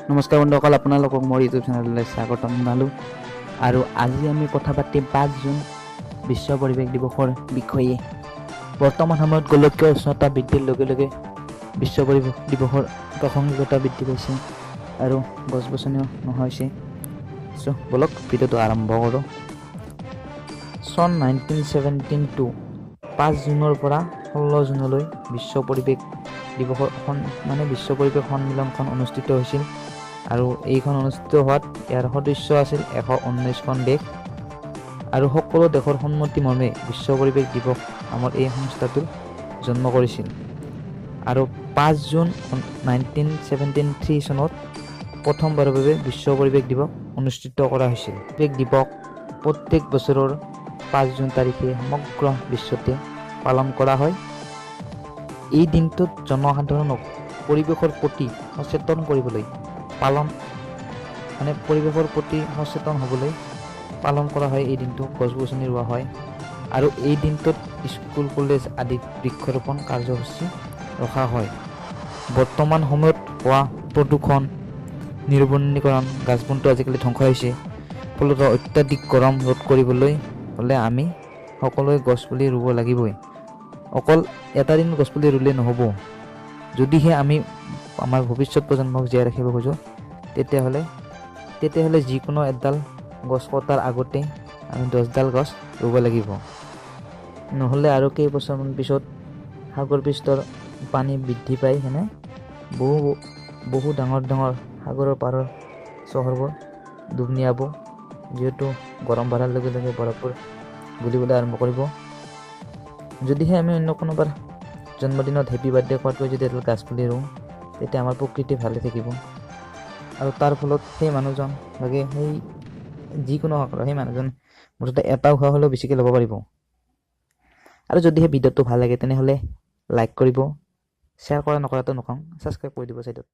নমস্কাৰ বন্ধুসকল, আপোনালোকক মোৰ ইউটিউব চেনেললৈ স্বাগতম জনালোঁ। আৰু আজি আমি কথা পাতিম 5 জুন বিশ্ব পৰিৱেশ দিৱসৰ বিষয়ে। বৰ্তমান সময়ত গোলকীয় উষ্ণতা বৃদ্ধিৰ লগে লগে বিশ্ব পৰিৱেশ দিৱসৰ প্ৰাসংগিকতা বৃদ্ধি পাইছে আৰু গছ গছনিও নোহোৱা হৈছে। বলক ভিডিঅ'টো আৰম্ভ কৰোঁ। চন 1972 5 জুনৰ পৰা 16 জুনলৈ বিশ্ব পৰিৱেশ দিৱসৰ বিশ্ব পৰিৱেশ সন্মিলনখন অনুষ্ঠিত হৈছিল। আৰু এইখন অনুষ্ঠিত হোৱাত ইয়াৰ সদস্য আছিল 119খন দেশ আৰু সকলো দেশৰ সন্মতি মৰ্মে বিশ্ব পৰিৱেশ দিৱস নামৰ এই সংস্থাটোৰ জন্ম কৰিছিল। আৰু 5 জুন 1973 চনত প্ৰথমবাৰৰ বাবে বিশ্ব পৰিৱেশ দিৱস অনুষ্ঠিত কৰা হৈছিল। পৰিৱেশ দিৱস প্ৰত্যেক বছৰৰ 5 জুন তাৰিখে সমগ্ৰ বিশ্বতে পালন কৰা হয়। এই দিনটোত জনসাধাৰণক পৰিৱেশৰ প্ৰতি সচেতন কৰিবলৈ হ'বলৈ পালন কৰা হয়। এই দিনটো গছ গছনি ৰোৱা হয় আৰু এই দিনটোত স্কুল কলেজ আদিত বৃক্ষৰোপণ কাৰ্যসূচী ৰখা হয়। বৰ্তমান সময়ত হোৱা প্ৰদূষণ, নিৰ্বনীকৰণ, গাছ বনটো আজিকালি ধ্বংস হৈছে, ফলত অত্যাধিক গৰম ৰোধ কৰিবলৈ হ'লে আমি সকলোৱে গছপুলি ৰুব লাগিবই। অকল এটা দিন গছপুলি ৰুলে নহ'ব। যদিহে আমি আমাৰ ভৱিষ্যত প্ৰজন্মক জীয়াই ৰাখিব খোজোঁ, তেতিয়াহ'লে যিকোনো এডাল গছ কটাৰ আগতে আমি 10ডাল গছ ৰুব লাগিব। নহ'লে আৰু কেইবছৰমান পিছত সাগৰ পৃষ্ঠৰ পানী বৃদ্ধি পাই বহু ডাঙৰ ডাঙৰ সাগৰৰ পাৰৰ চহৰবোৰ ডুব নিয়াব, যিহেতু গৰম বঢ়াৰ লগে লগে বৰফবোৰ গলিবলৈ আৰম্ভ কৰিব। যদিহে আমি অন্য কোনোবাৰ জন্মদিনত হেপী বাৰ্থডে কোৱাতকৈ যদি এডাল গাছ পুলি ৰুওঁ, তেতিয়া আমাৰ প্ৰকৃতি ভালে থাকিব আৰু তাৰ ফলত সেই মানুহজন সেই যিকোনো সেই মানুহজন মুঠতে এটা উশাহ হ'লেও বেছিকৈ ল'ব পাৰিব। আৰু যদিহে ভিডিঅ'টো ভাল লাগে তেনেহ'লে লাইক কৰিব, শ্বেয়াৰ কৰা নকৰাটো নকওঁ, ছাবস্ক্ৰাইব কৰি দিব চাইডত।